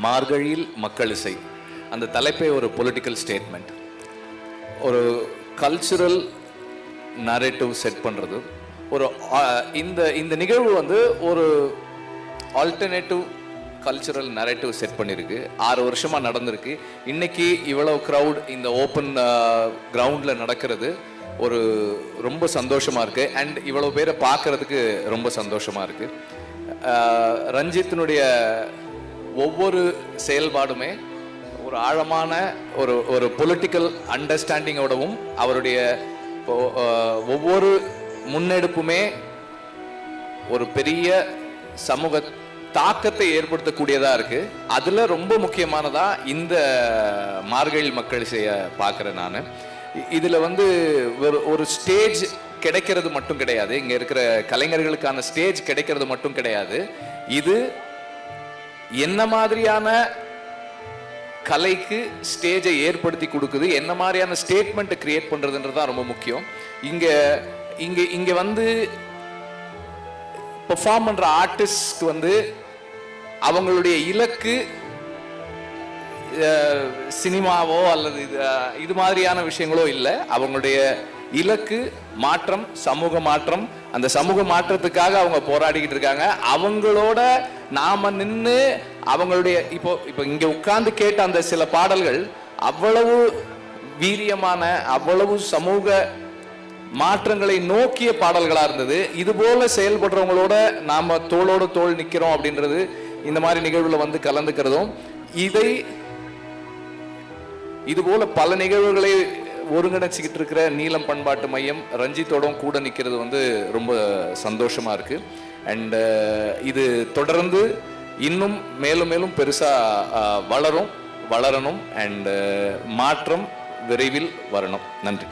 மார்கழியில் மக்கள் இசை அந்த தலைப்பே ஒரு பொலிட்டிக்கல் ஸ்டேட்மெண்ட், ஒரு கல்ச்சுரல் நரேட்டிவ் செட் பண்ணுறது. ஒரு இந்த நிகழ்வு வந்து ஒரு ஆல்டர்னேட்டிவ் கல்ச்சுரல் நரேட்டிவ் செட் பண்ணியிருக்கு. 6 வருஷமாக நடந்திருக்கு. இன்னைக்கு இவ்வளவு க்ரௌட் இந்த ஓப்பன் கிரவுண்டில் நடக்கிறது ஒரு ரொம்ப சந்தோஷமாக இருக்குது. அண்ட் இவ்வளோ பேரை பார்க்குறதுக்கு ரொம்ப சந்தோஷமாக இருக்குது. ரஞ்சித்தினுடைய ஒவ்வொரு செயல்பாடுமே ஒரு ஆழமான ஒரு பொலிட்டிக்கல் அண்டர்ஸ்டாண்டிங்கோடவும் அவருடைய ஒவ்வொரு முன்னெடுப்புமே ஒரு பெரிய சமூக தாக்கத்தை ஏற்படுத்தக்கூடியதா இருக்கு. அதுல ரொம்ப முக்கியமானதா இந்த மார்கழி மக்கள் செய்ய பார்க்கிறேன் நான். இதுல வந்து ஒரு ஸ்டேஜ் கிடைக்கிறது மட்டும் கிடையாது, இங்க இருக்கிற கலைஞர்களுக்கான ஸ்டேஜ் கிடைக்கிறது மட்டும் கிடையாது. இது என்ன மாதிரியான கலைக்கு ஸ்டேஜை ஏற்படுத்தி கொடுக்குது, என்ன மாதிரியான ஸ்டேட்மெண்ட் கிரியேட் பண்றதுன்றது தான் ரொம்ப முக்கியம். இங்க வந்து பெர்ஃபார்ம் பண்ற ஆர்டிஸ்ட்க்கு வந்து அவங்களுடைய இலக்கு சினிமாவோ அல்லது இது மாதிரியான விஷயங்களோ இல்லை. அவங்களுடைய இலக்கு மாற்றம், சமூக மாற்றம். அந்த சமூக மாற்றத்துக்காக அவங்க போராடிக்கிட்டு இருக்காங்க. அவங்களோட நாம நின்று அவங்களுடைய இப்போ இங்க உட்கார்ந்து கேட்ட அந்த சில பாடல்கள் அவ்வளவு வீரியமான, அவ்வளவு சமூக மாற்றங்களை நோக்கிய பாடல்களா இருந்தது. இது போல செயல்படுறவங்களோட நாம தோளோடு தோள் நிக்கிறோம் அப்படின்றது இந்த மாதிரி நிகழ்வுல வந்து கலந்துக்கிறதும், இது போல பல நிகழ்வுகளை ஒருங்கிணைச்சிக்கிட்டு இருக்கிற நீலம் பண்பாட்டு மையம் ரஞ்சித்தோடும் கூட நிற்கிறது வந்து ரொம்ப சந்தோஷமா இருக்கு. அண்ட் இது தொடர்ந்து இன்னும் மேலும் மேலும் பெருசா வளரணும். அண்ட் மாற்றம் விரைவில் வரணும். நன்றி.